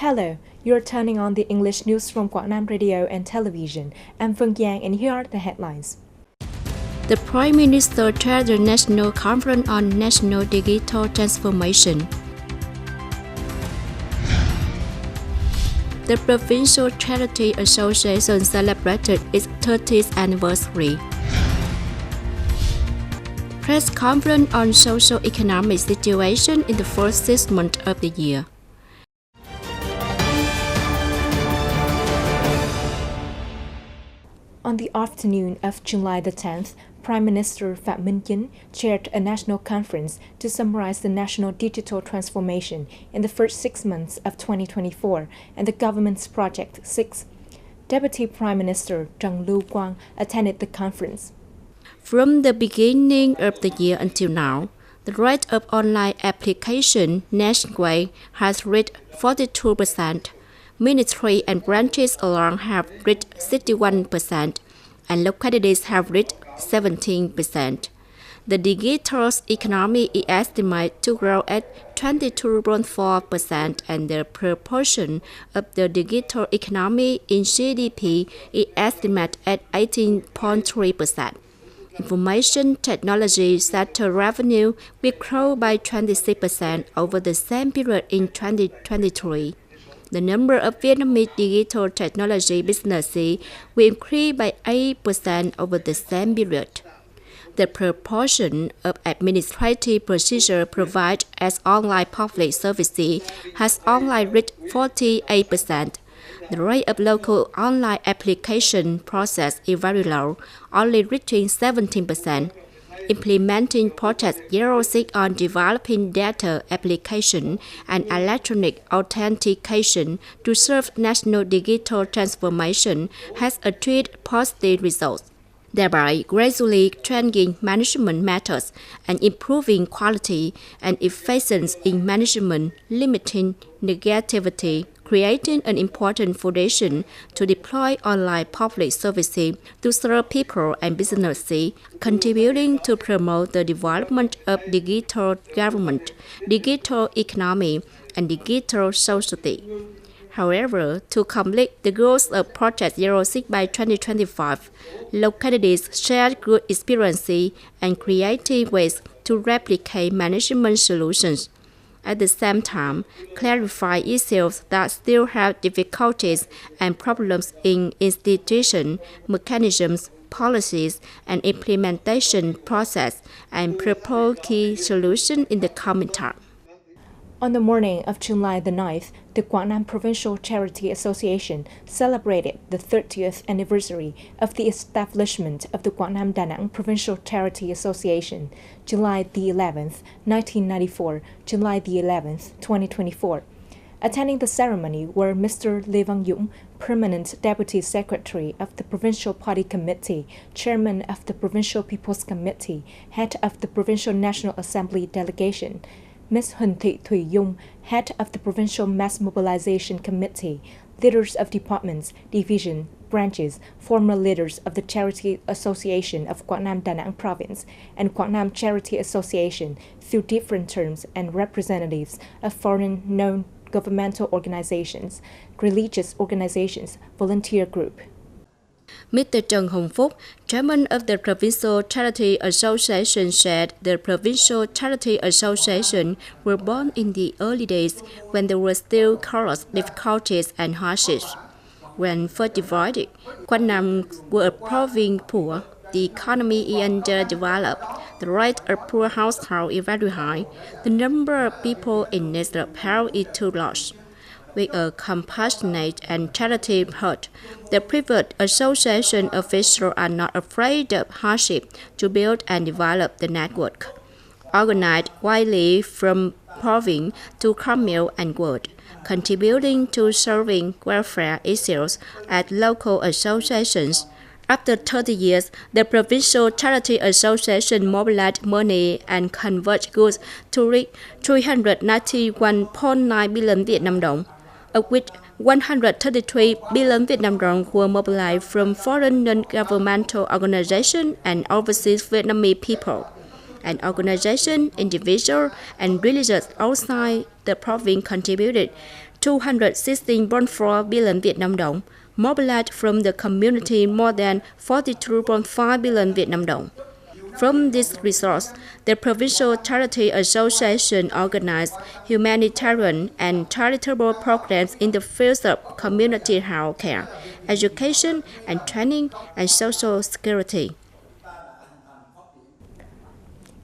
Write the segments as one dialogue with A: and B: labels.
A: Hello, you're turning on the English news from Quảng Nam Radio and Television. I'm Vương and here are the headlines.
B: The Prime Minister chaired the National Conference on National Digital Transformation. The Provincial Charity Association celebrated its 30th anniversary. Press conference on socio-economic situation in the first 6 months of the year.
A: On the afternoon of July the 10th, Prime Minister Phạm Minh Chính chaired a national conference to summarize the national digital transformation in the first 6 months of 2024 and the government's Project 6. Deputy Prime Minister Quang attended the conference.
B: From the beginning of the year until now, the rate of online application nationwide has reached 42%. Ministry and branches alone have reached 61%, and localities have reached 17%. The digital economy is estimated to grow at 22.4%, and the proportion of the digital economy in GDP is estimated at 18.3%. Information technology sector revenue will grow by 26% over the same period in 2023. The number of Vietnamese digital technology businesses will increase by 8% over the same period. The proportion of administrative procedure provided as online public services has only reached 48%. The rate of local online application process is very low, only reaching 17%. Implementing Project 06 on developing data application and electronic authentication to serve national digital transformation has achieved positive results, thereby gradually changing management methods and improving quality and efficiency in management, limiting negativity, creating an important foundation to deploy online public services to serve people and businesses, contributing to promote the development of digital government, digital economy, and digital society. However, to complete the goals of Project 06 by 2025, localities share good experiences and creative ways to replicate management solutions. At the same time, clarify issues that still have difficulties and problems in institution, mechanisms, policies, and implementation process, and propose key solutions in the coming time.
A: On the morning of July the 9th, the Quảng Nam Provincial Charity Association celebrated the 30th anniversary of the establishment of the Quảng Nam Đà Nẵng Provincial Charity Association, July the 11th, 1994, July the 11th, 2024. Attending the ceremony were Mr. Lê Văn Dũng, Permanent Deputy Secretary of the Provincial Party Committee, Chairman of the Provincial People's Committee, Head of the Provincial National Assembly Delegation, Ms. Huỳnh Dung, Head of the Provincial Mass Mobilization Committee, leaders of departments, division, branches, former leaders of the Charity Association of Quảng Nam Đà Nẵng Province and Quảng Nam Charity Association through different terms, and representatives of foreign non-governmental organizations, religious organizations, volunteer group.
B: Mr. Trần Hùng Phúc, Chairman of the Provincial Charity Association, said the Provincial Charity Association were born in the early days when there were still countless difficulties and hardships. When first divided, Quảng Nam were a province poor, the economy is underdeveloped, the rate of poor household is very high, the number of people in need of help is too large. With a compassionate and charitable heart, the private association officials are not afraid of hardship to build and develop the network. Organized widely from province to commune and world, contributing to serving welfare issues at local associations. After 30 years, the Provincial Charity Association mobilized money and converted goods to reach 391.9 billion Vietnam dong, of which 133 billion Vietnam dong were mobilized from foreign non-governmental organizations and overseas Vietnamese people. An organization, individual, and religious outside the province contributed 216.4 billion Việt Nam đồng, mobilized from the community more than 42.5 billion Việt Nam đồng. From this resource, the Provincial Charity Association organized humanitarian and charitable programs in the fields of community health care, education and training, and social security.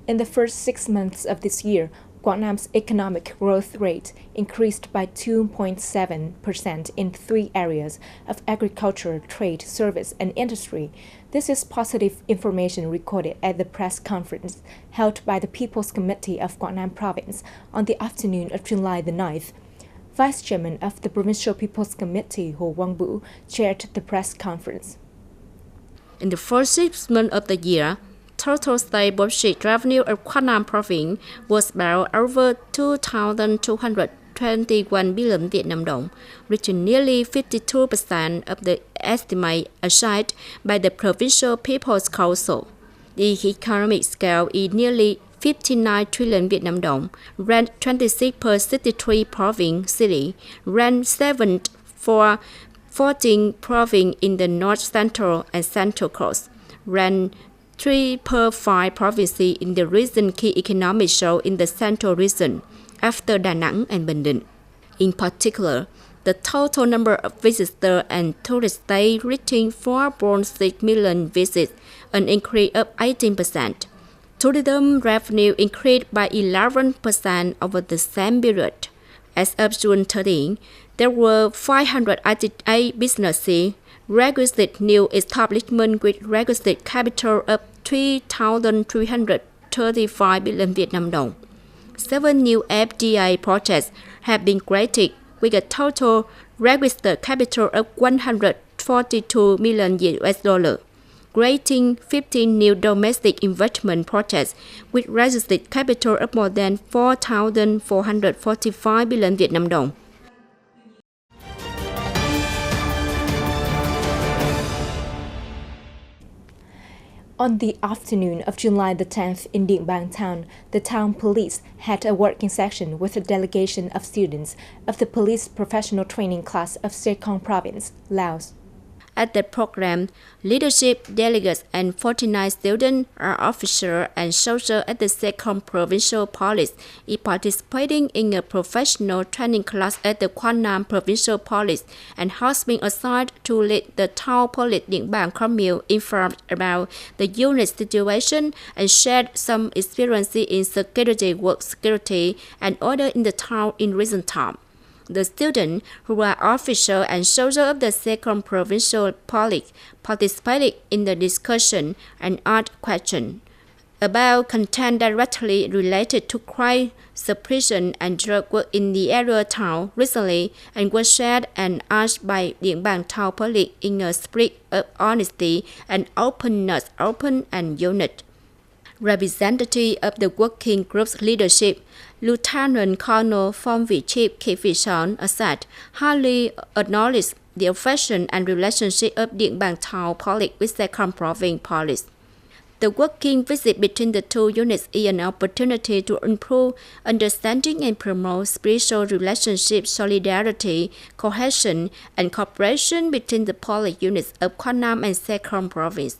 A: In the first 6 months of this year, Quảng Nam's economic growth rate increased by 2.7% in 3 areas of agriculture, trade, service, and industry. This is positive information recorded at the press conference held by the People's Committee of Quảng Nam Province on the afternoon of July the 9th. Vice Chairman of the Provincial People's Committee, Hùng chaired the press conference.
B: In the first 6 months of the year, total state budget revenue of Quảng Nam Province was about over 2,221 billion Việt Nam đồng, reaching nearly 52% of the estimate assigned by the Provincial People's Council. The economic scale is nearly 59 trillion Việt Nam đồng, ranked 26 per 63 province city, ranked 7th for 14 province in the North Central and Central Coast, ranked 3 per 5 provinces in the region key economic zone in the central region, after Đà Nẵng and Bình. In particular, the total number of visitors and tourists reaching 4.6 million visits, an increase of 18%. Tourism revenue increased by 11% over the same period. As of June 13, there were 588 businesses, requisite new establishment with requisite capital of 3,335 billion Việt Nam đồng. 7 new FDI projects have been created with a total registered capital of 142 million US dollars, creating 15 new domestic investment projects with registered capital of more than 4,445 billion Việt Nam đồng.
A: On the afternoon of July the 10th in Điện town, the town police had a working session with a delegation of students of the police professional training class of Sê Province, Laos.
B: At the program, leadership, delegates, and 49 students are officers and soldiers at the Second Provincial Police is participating in a professional training class at the Quảng Nam Provincial Police and has been assigned to lead the town police Điện commune, informed about the unit situation and shared some experience in security work security and order in the town in recent time. The students, who are officers and soldiers of the Second Provincial Police, participated in the discussion and asked questions about content directly related to crime, suppression, and drug work in the area town recently, and was shared and asked by Điện Town Police in a spirit of honesty and openness, open and unit. Representative of the working group's leadership, Lieutenant Colonel from the Chief Kifison Assad highly acknowledged the affection and relationship of Điện Town Police with Second Province Police. The working visit between the two units is an opportunity to improve understanding and promote spiritual relationship, solidarity, cohesion, and cooperation between the police units of Quảng Nam and Second Province.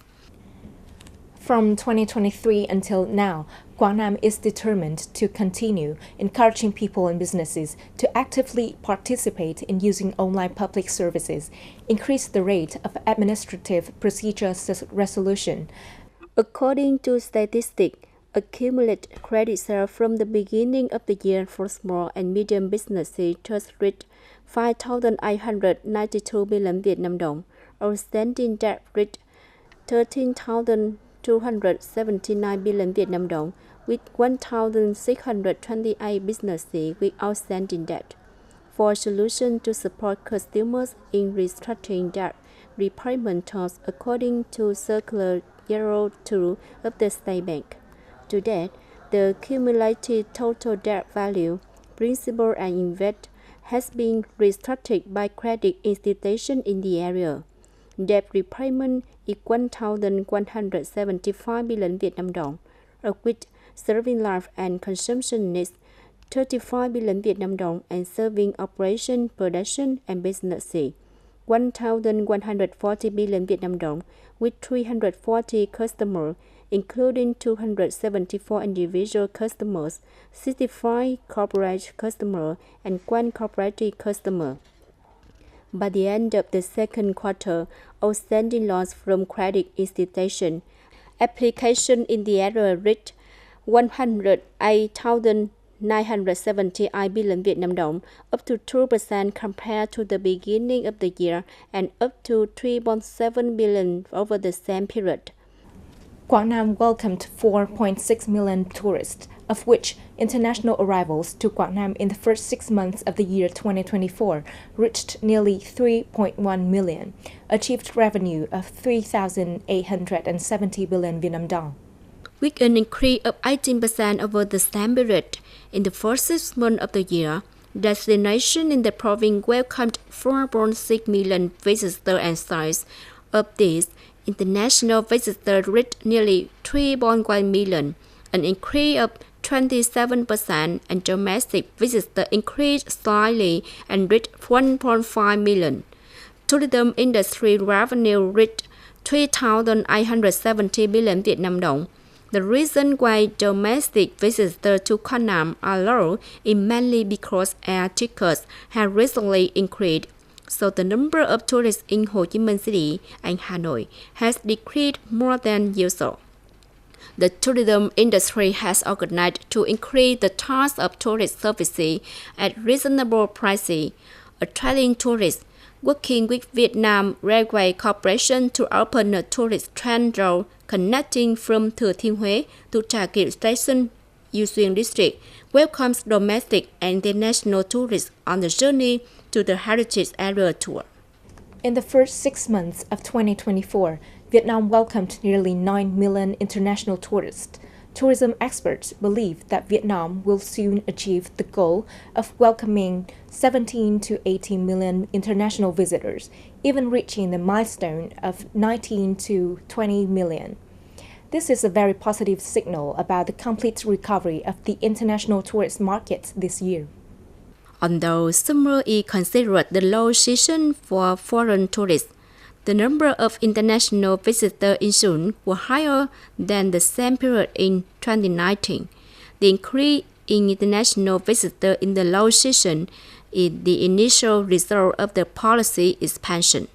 A: From 2023 until now, Quảng Nam is determined to continue encouraging people and businesses to actively participate in using online public services, increase the rate of administrative procedure resolution.
B: According to statistics, accumulated credit sales from the beginning of the year for small and medium businesses just reached 5,892 billion Việt Nam đồng. Outstanding debt reached 13,279 billion Việt Nam đồng, with 1,628 businesses with outstanding debt. For solutions to support consumers in restructuring debt repayment terms according to Circular 02 of the State Bank. To date, the cumulative total debt value, principal and interest, has been restructured by credit institutions in the area. Debt repayment is 1,175 billion Việt Nam đồng, of which serving life and consumption needs 35 billion Vietnam dong and serving operation, production, and business. 1,140 billion Vietnam dong with 340 customers, including 274 individual customers, 65 corporate customers, and 1 cooperative customer. By the end of the second quarter, outstanding loans from credit institutions, application in the area reached 108,970 billion Vietnam dong, up to 2% compared to the beginning of the year and up to 3.7 billion over the same period.
A: Quảng Nam welcomed 4.6 million tourists, of which international arrivals to Quảng Nam in the first 6 months of the year 2024 reached nearly 3.1 million, achieved revenue of 3,870 billion Vietnam dong,
B: with an increase of 18% over the same period. In the first 6 months of the year, destinations in the province welcomed 4.6 million visitors and sites. Of these, international visitors reached nearly 3.1 million, an increase of 27%, and domestic visitors increased slightly and reached 1.5 million. Tourism industry revenue reached 3,870 billion Vietnam dong. The reason why domestic visitors to Quảng Nam are low is mainly because air tickets have recently increased, so the number of tourists in Ho Chi Minh City and Hanoi has decreased more than usual. The tourism industry has organized to increase the charge of tourist services at reasonable prices, attracting tourists, working with Vietnam Railway Corporation to open a tourist train route connecting from Thừa Thiên Huế to Trà Kiệu Station, Truyen District, welcomes domestic and international tourists on the journey to the Heritage Area Tour.
A: In the first 6 months of 2024, Vietnam welcomed nearly 9 million international tourists. Tourism experts believe that Vietnam will soon achieve the goal of welcoming 17 to 18 million international visitors, even reaching the milestone of 19 to 20 million. This is a very positive signal about the complete recovery of the international tourist market this year.
B: Although summer is considered the low season for foreign tourists, the number of international visitors in June were higher than the same period in 2019. The increase in international visitors in the low season is the initial result of the policy expansion.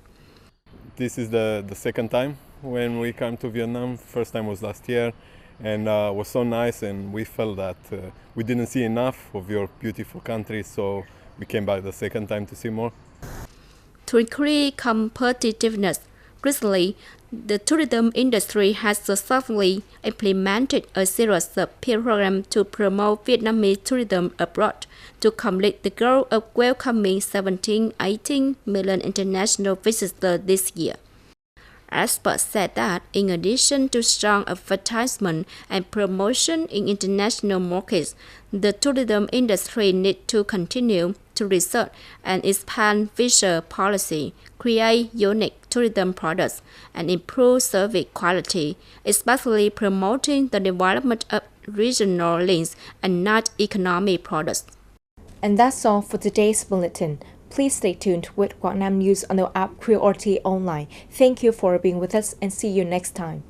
C: This is the second time when we come to Vietnam. First time was last year, and was so nice, and we felt that we didn't see enough of your beautiful country, so we came back the second time to see more.
B: To increase competitiveness, recently, the tourism industry has successfully implemented a series of peer programs to promote Vietnamese tourism abroad to complete the goal of welcoming 17-18 million international visitors this year. Experts said that in addition to strong advertisement and promotion in international markets, the tourism industry needs to continue to research and expand visa policy, create unique tourism products, and improve service quality, especially promoting the development of regional links and not economic products.
A: And that's all for today's bulletin. Please stay tuned with Quảng Nam News on the app Priority Online. Thank you for being with us and see you next time.